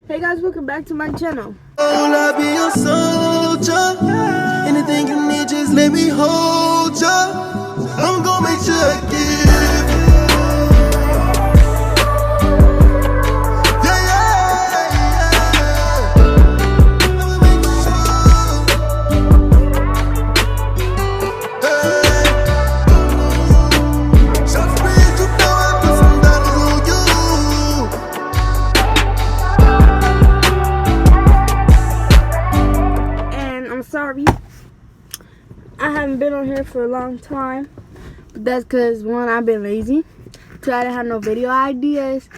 Hey guys, welcome back to my channel. I'll be your soldier. Anything you need, just let me hold ya. I'm gonna make sure I give. Yeah, yeah, yeah. I'ma make sure. Hey. Shots spread, you know I put some dollars on you. And I'm sorry, I haven't been on here for a long time. But that's because, one, I've been lazy. Two, I didn't have no video ideas.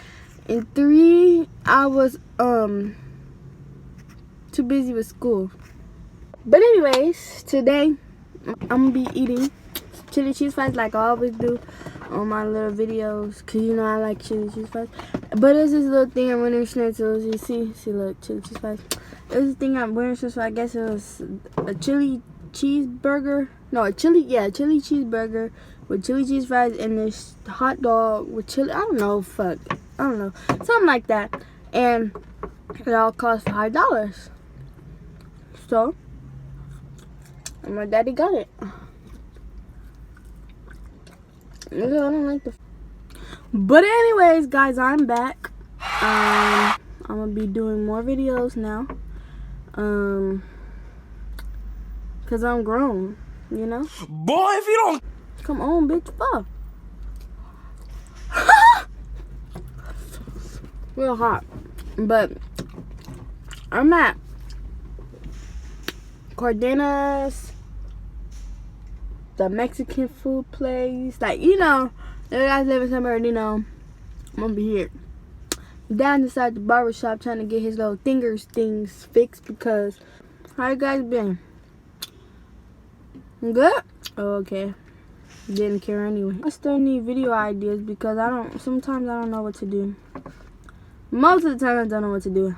And three, I was too busy with school. But anyways, today I'm gonna be eating chili cheese fries like I always do on my little videos, cause you know I like chili cheese fries. But it's this little thing I'm wearing schnitzels. You see, look, chili cheese fries. It was the thing I'm wearing schnitzels. I guess it was a chili cheeseburger. No, a chili cheeseburger with chili cheese fries and this hot dog with chili. I don't know, something like that. And it all cost $5. So, and my daddy got it. I don't like the. But anyways, guys, I'm back. I'm gonna be doing more videos now. Cause I'm grown, you know. Boy, if you don't. Come on, bitch, fuck. Real hot, but I'm at Cardenas, the Mexican food place. Like, you know, if you guys live in somewhere, you know, I'm gonna be here. Dad inside the barber shop trying to get his little things fixed because, how you guys been? Good? Oh, okay. Didn't care anyway. I still need video ideas because sometimes I don't know what to do. Most of the time I don't know what to do,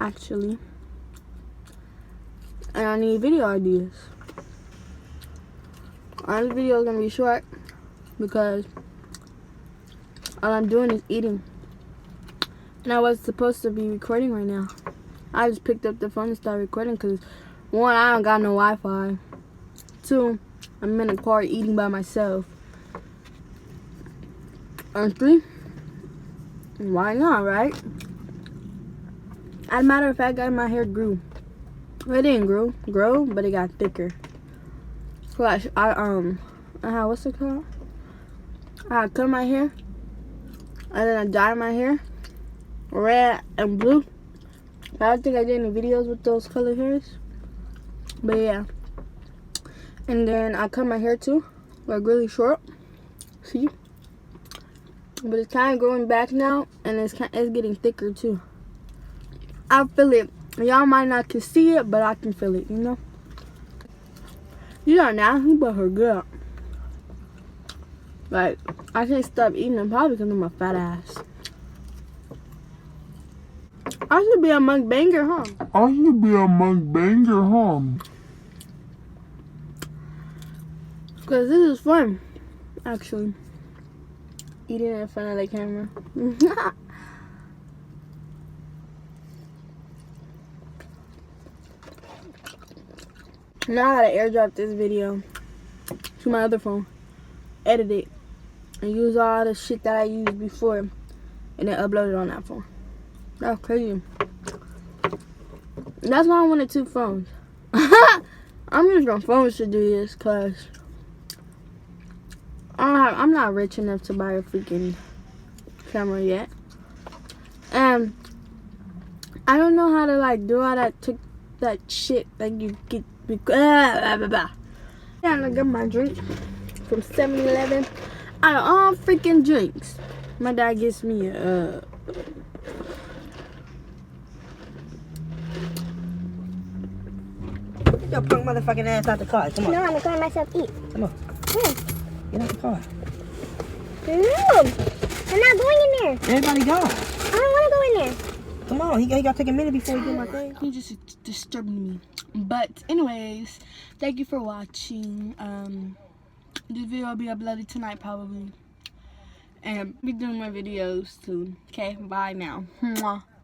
actually. And I need video ideas. This video is gonna be short because all I'm doing is eating. And I was supposed to be recording right now. I just picked up the phone and started recording because, one, I don't got no Wi-Fi. Two, I'm in a car eating by myself. And three, why not, right? As a matter of fact, guys, my hair grew. It didn't grow, but it got thicker. Flash, what's it called? I cut my hair, and then I dyed my hair red and blue. I don't think I did any videos with those color hairs, but yeah. And then I cut my hair too, like really short. See? But it's kind of growing back now, and it's getting thicker too. I feel it. Y'all might not can see it, but I can feel it, you know? You know nasty, but her good. Like, I can't stop eating them probably because of my fat ass. I should be a mukbanger, huh? Because this is fun, actually. Eating in front of the camera. Now I gotta airdrop this video to my other phone, edit it, and use all the shit that I used before, and then upload it on that phone. That's crazy. That's why I wanted two phones. I'm using my phones to do this, cause I'm not rich enough to buy a freaking camera yet, and I don't know how to like do all that shit like you get. Yeah, I got my drink from 7-Eleven. Out of all freaking drinks, my dad gets me a Yo, punk motherfucking ass out the car. Come on. No, I'm gonna let myself eat. Come on. Come Get out the car. No, I'm not going in there. Everybody go. I don't want to go in there. Come on. He gotta take a minute before he do my thing. He just disturbing me. But anyways, thank you for watching. This video will be uploaded tonight probably. And I'll be doing more videos soon. Okay, bye now. Mwah.